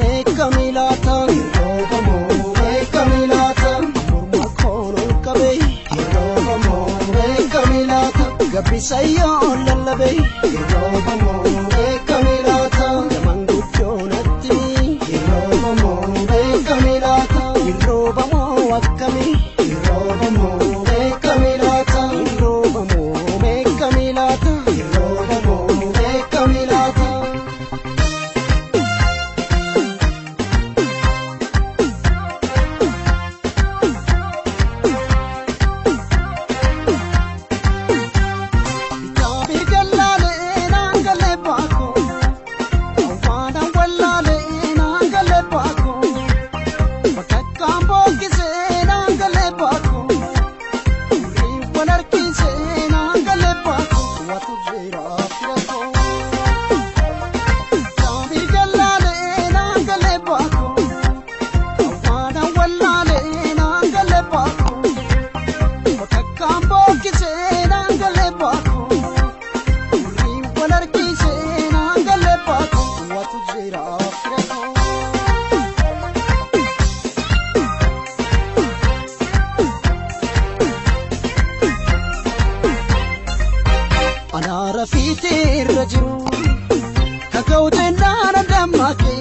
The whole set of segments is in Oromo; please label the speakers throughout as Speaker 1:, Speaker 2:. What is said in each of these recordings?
Speaker 1: beekamilata yeroo beekamilata morma koonol qabee yeroo beekamilata gabbisayyoo lallabee yeroo beekamilata manguddoonaatti yeroo beekamilata yeroo akkamii yeroo beekamilata yeroo beekamilata yeroo beekamilata. Anara fitir rajiru kakaujen dana damake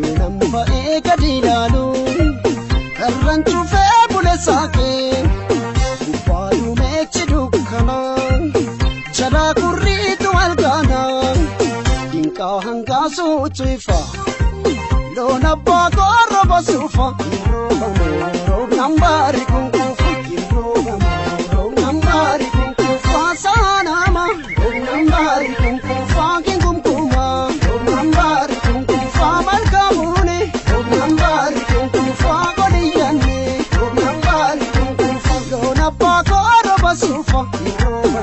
Speaker 1: yunam bae kadilalu karranchu fe bulesake upalu mechi dukkana jala kurritu algana dinka hangasu chifa lona bakoro basufa roba nambari kunkufa roba nambari kunkufa sanama nambari kunkufa kingumkuma nambari kunkufa malkamune nambari kunkufa godiyane nambari kunkufa lona bakoro basufa roba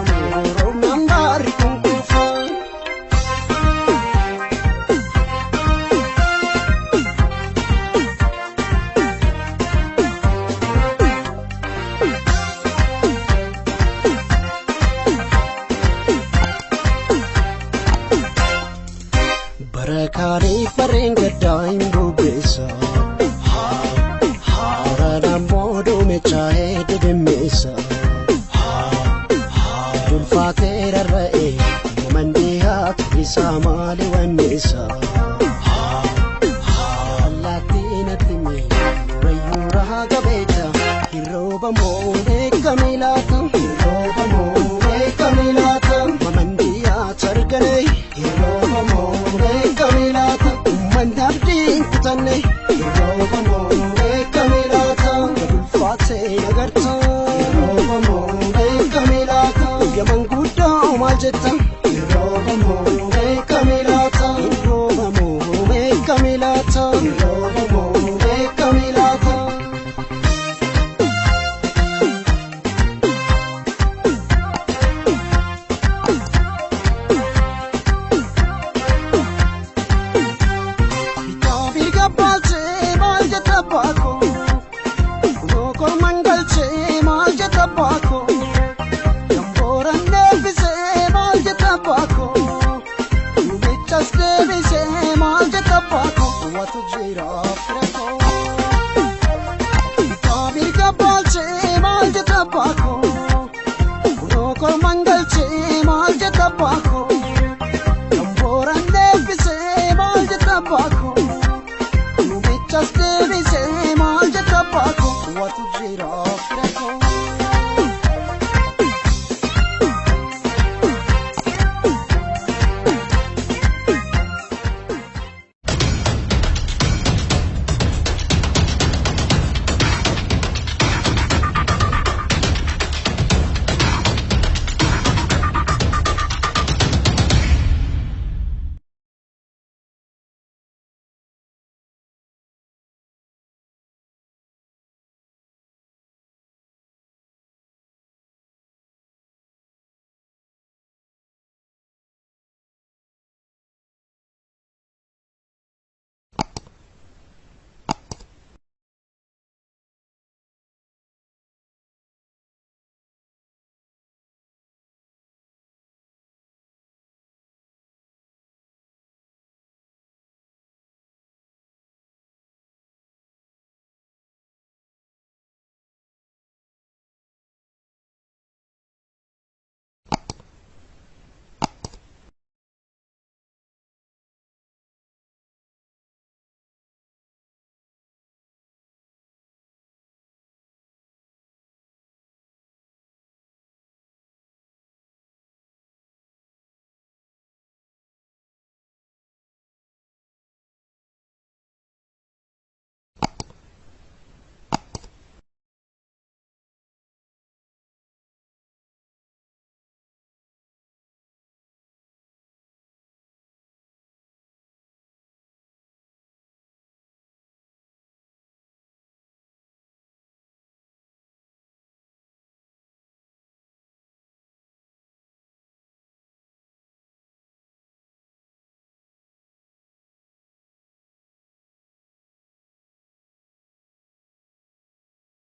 Speaker 1: nambari kunkufa. Barakari parengadain bubesa harana modu mechae dedemesa dulfatera rae mandiha isamali wanesa latina timi rayura gabeta hiroba mo bekamilata hiroba mo bekamilata mandiha chargane hiroba mo bekamilata mandabdi kutanne hiroba mo bekamilata dulfate nagarta hiroba mo bekamilata yamanguddo maljetta hiroba mo bekamilata hiroba mo bekamilata hiroba mo bekamilata. What a